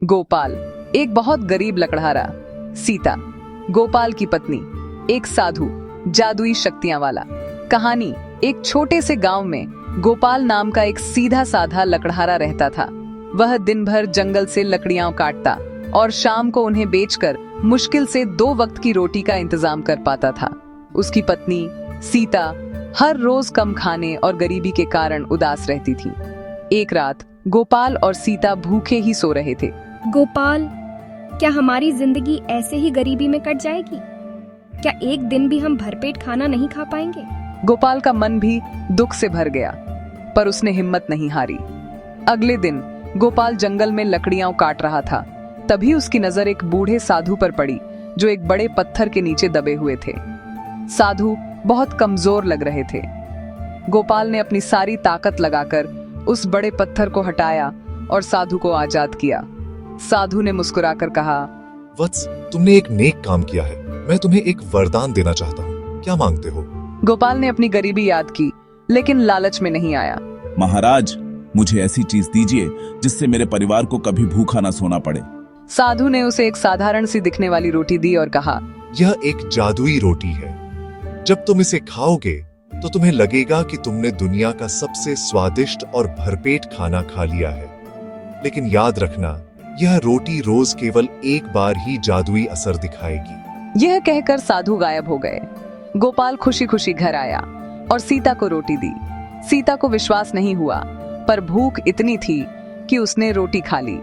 गोपाल एक बहुत गरीब लकड़हारा, सीता गोपाल की पत्नी, एक साधु जादुई शक्तियां वाला। कहानी, एक छोटे से गांव में गोपाल नाम का एक सीधा साधा लकड़हारा रहता था। वह दिन भर जंगल से लकड़ियां काटता और शाम को उन्हें बेचकर मुश्किल से 2 वक्त की रोटी का इंतजाम कर पाता था। उसकी पत्नी सीता हर रोज कम खाने और गरीबी के कारण उदास रहती थी। एक रात गोपाल और सीता भूखे ही सो रहे थे। गोपाल, क्या हमारी जिंदगी ऐसे ही गरीबी में कट जाएगी? क्या एक दिन भी हम भरपेट खाना नहीं खा पाएंगे? गोपाल का मन भी दुख से भर गया, पर उसने हिम्मत नहीं हारी। अगले दिन गोपाल जंगल में लकड़ियां काट रहा था। तभी उसकी नजर एक बूढ़े साधु पर पड़ी, जो एक बड़े पत्थर के नीचे दबे हुए थे। साधु बहुत कमजोर लग रहे थे। गोपाल ने अपनी सारी ताकत लगाकर उस बड़े पत्थर को हटाया और साधु को आजाद किया। साधु ने मुस्कुराकर कहा, वत्स, तुमने एक नेक काम किया है। मैं तुम्हें एक वरदान देना चाहता हूँ। क्या मांगते हो? गोपाल ने अपनी गरीबी याद की, लेकिन लालच में नहीं आया। महाराज, मुझे ऐसी चीज दीजिए जिससे मेरे परिवार को कभी भूखा ना सोना पड़े। साधु ने उसे एक साधारण सी दिखने वाली रोटी दी और कहा, यह एक जादुई रोटी है। जब तुम इसे खाओगे तो तुम्हें लगेगा कि तुमने दुनिया का सबसे स्वादिष्ट और भरपेट खाना खा लिया है। लेकिन याद रखना, यह रोटी रोज केवल एक बार ही जादुई असर दिखाएगी। यह कहकर साधु गायब हो गए। गोपाल खुशी खुशी घर आया और सीता को रोटी दी। सीता को विश्वास नहीं हुआ, पर भूख इतनी थी कि उसने रोटी खा ली।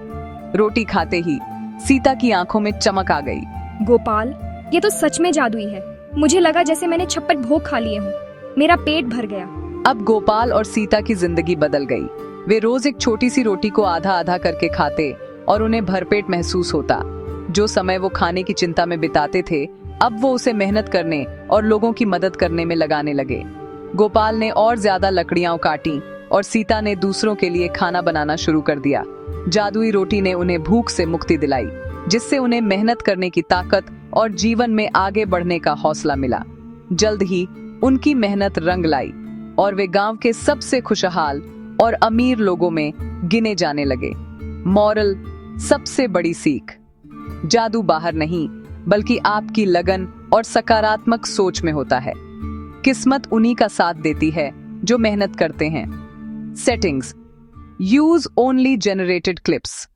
रोटी खाते ही सीता की आंखों में चमक आ गई। गोपाल, ये तो सच में जादुई है। मुझे लगा जैसे मैंने 56 भोग खा लिए हों। मेरा पेट भर गया। अब गोपाल और सीता की जिंदगी बदल गई। वे रोज एक छोटी सी रोटी को आधा आधा करके खाते और उन्हें भरपेट महसूस होता। जो समय वो खाने की चिंता में बिताते थे, अब वो उसे मेहनत करने और लोगों की मदद करने में लगाने लगे। गोपाल ने और ज्यादा लकड़ियां काटी और सीता ने दूसरों के लिए खाना बनाना शुरू कर दिया। जादुई रोटी ने उन्हें भूख से मुक्ति दिलाई, जिससे उन्हें मेहनत करने की ताकत और जीवन में आगे बढ़ने का हौसला मिला। जल्द ही उनकी मेहनत रंग लाई और वे गांव के सबसे खुशहाल और अमीर लोगों में गिने जाने लगे। मॉरल, सबसे बड़ी सीख, जादू बाहर नहीं बल्कि आपकी लगन और सकारात्मक सोच में होता है। किस्मत उन्हीं का साथ देती है जो मेहनत करते हैं। Settings: use only generated clips.